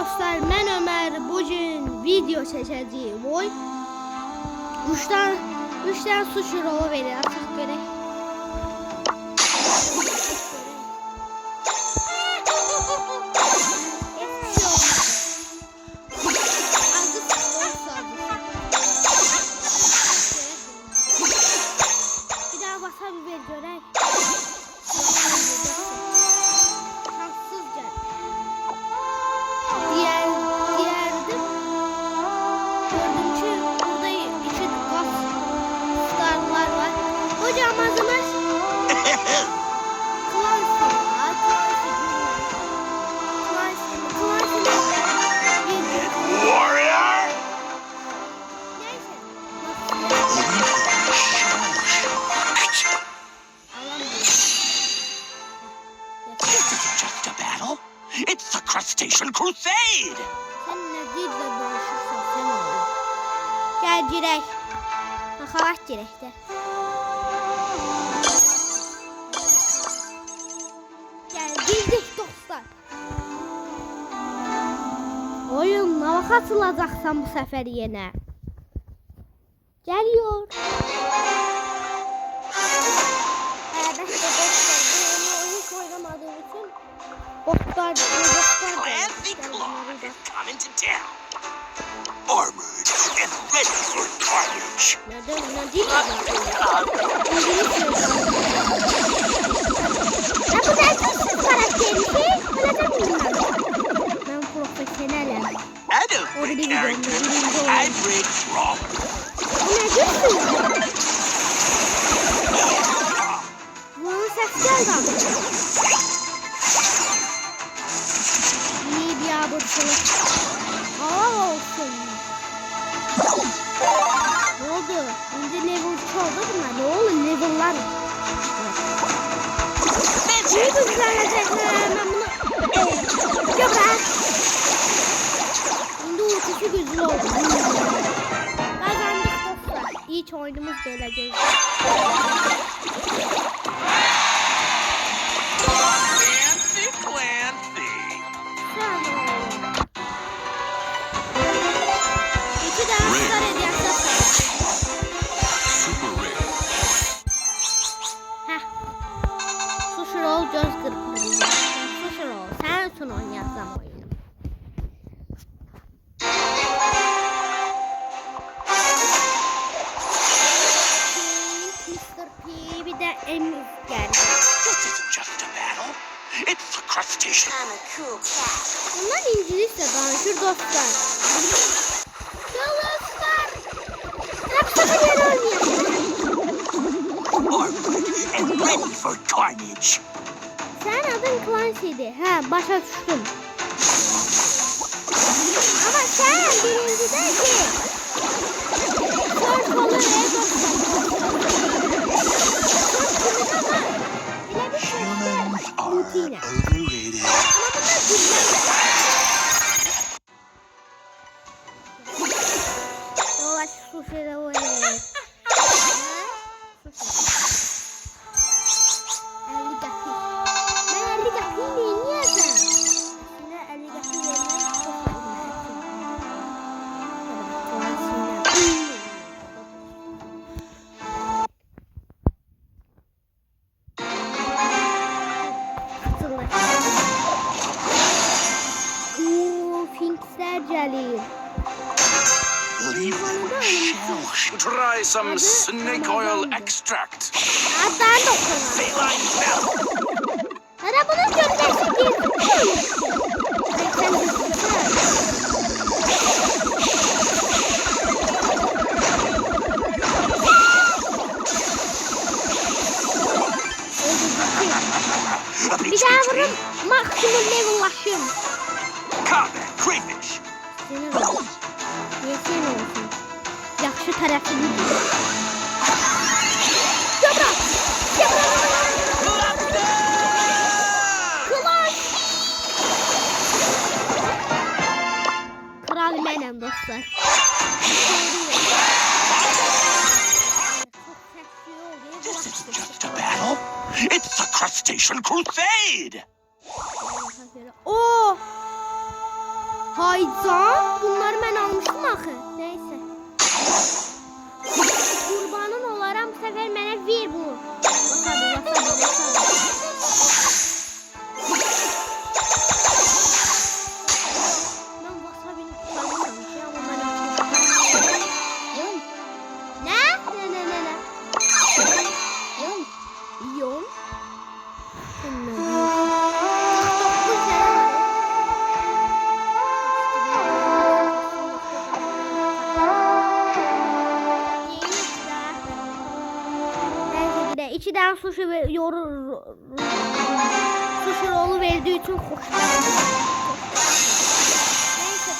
dostlar, mən Ömər. Bugün video çəkəcəyim. Oy. 3 tane su şurubu verir. Açıq görək. Bir daha wasabi ver görək. It's the Crustacean Crusade! Sen ne dilde konuşursan sen olur. Gel direk. Bakarak direkte. Gel girdik dostlar. Oyunla katılacaksan bu sefer yine. Geliyor. Clancy Claw is coming to town. Armored and ready for carnage. Ben profesyonelim. Adobe character hybrid from. Bunun ses geldi. Hava olsun. Ne oldu? Önce level 2 oldu mu? Ne oldu? Level'lar. Ne güzellecekler. Ben bunu... Göbek. Şimdi ultisi güzel oldu. Kazandık dostlar. İlk oyunumuz böyle gözüküyor. Göz kırpıyor. Susur ol. Sen son oynayacağım oyunu. Mr. P bir de Emiz geldi. This isn't just a battle. It's the Crustacean. I'm a cool cat. Bunlar İngilizce konuşur dostlar. Dostlar. Hepsi bir oynayalım. Armored and ready for carnage. Sen adın Clancy'di. Ha, başa düştüm. Ama sen birincide ki. Dört olur Humans are overrated. Dolaş su şöyle öyle. Try some snake oil extract. Ben doktorum. Feline bell. Arabanın gölgesi girdi. Bir daha vurun. Maksimum level'laşım. Combat crayfish. Niye sen olsun? Yaxşı tərəfi budur. Göbrak! Kral mənəm dostlar. This isn't just a battle. It's the Crustacean Crusade. Oh! Aycan, bunları mən almışdım axı. Neyse. Qurbanın olaram, bu səfər mənə ver bunu. Wasabi. Mən wasabini kullanmamışım ama mən Ne? Yon. İki tane sushi ve sushi rolu verdiği için hoşlandım. Neyse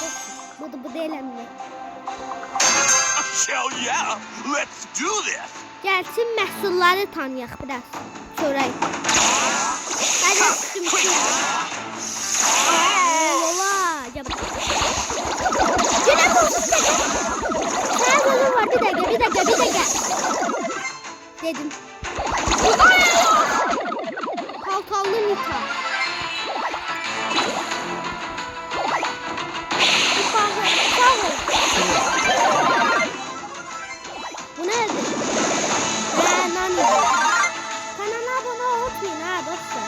bu eğlenme. Hell yeah, let's do this. Gelsin məhsulları tanıyaq biraz. Çörək. Hadi üstüm. Ola, gel bak. Yine bu. Sen sözüm var, bir dakika. Dedim. Kalkallı Nita. Bu nerede? Nani. Kanala abone olmayın ha dostlar.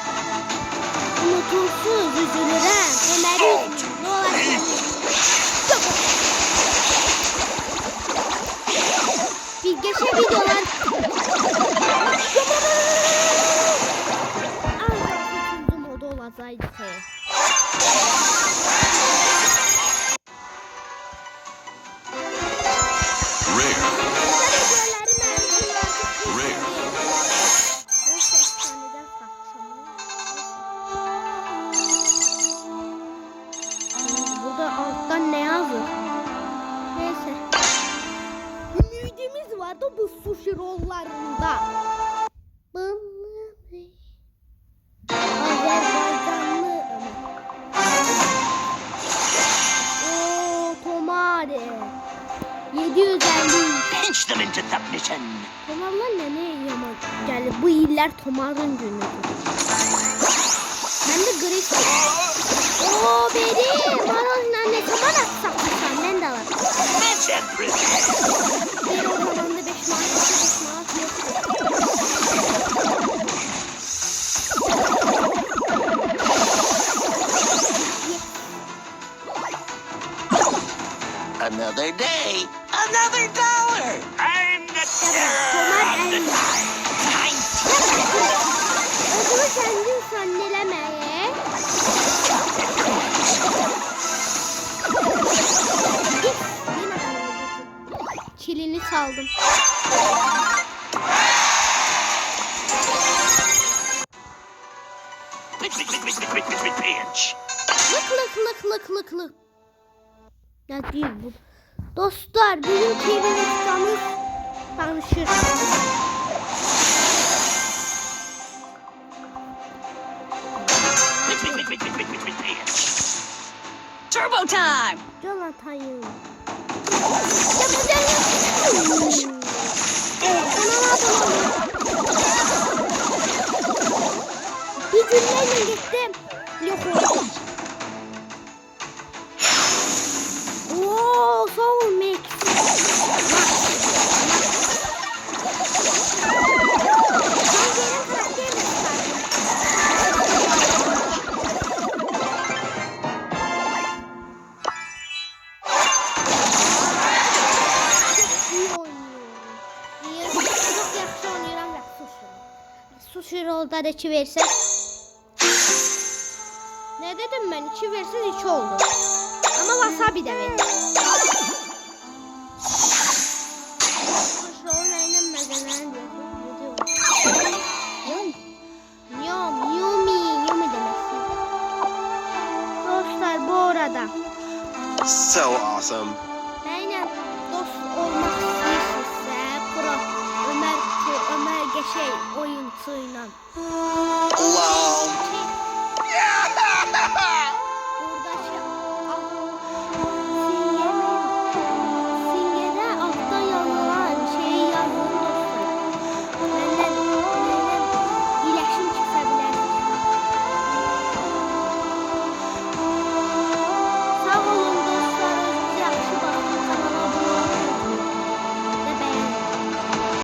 Unutulsuz, üzülürüm. Ömer'i ne olacak? Bir geçe videolar. Üçüncü moda olacaqdı. Burada alttan ne yazıyor? Neyse. Ümidimiz vardı bu sushi rollarında. Azerbaycanlı ooo tomate 750. Pinch them into submission. Tomarlar ne yaman geldi bu iller tomarın günüdür. Ben de gris. Ooo benim marozun anne tomar atsak senden de alır. Bir o zaman da 5 maaş Another day, another dollar. I'm the terror of the time. Onu kendin zannelemeye. Kilini çaldım. Pinch. Lık. Ya değil bu. Dostlar bizim çevirmiştamız tanışır. Turbo time! Jonathan'ım. Bir cümleyle gittim. Yok oldu. Ooo soul mix. Sushi roll'da da 2 verse. Ne dedim ben? 2 verse 2 oldu. Ama wasabi de ver. Sushi roll neyle mezeler diyor. Yumi demesi. Dostlar bu arada. So awesome. Aynen dost olmak istiyorsa Ömer geçey oyuncuyla. Wow.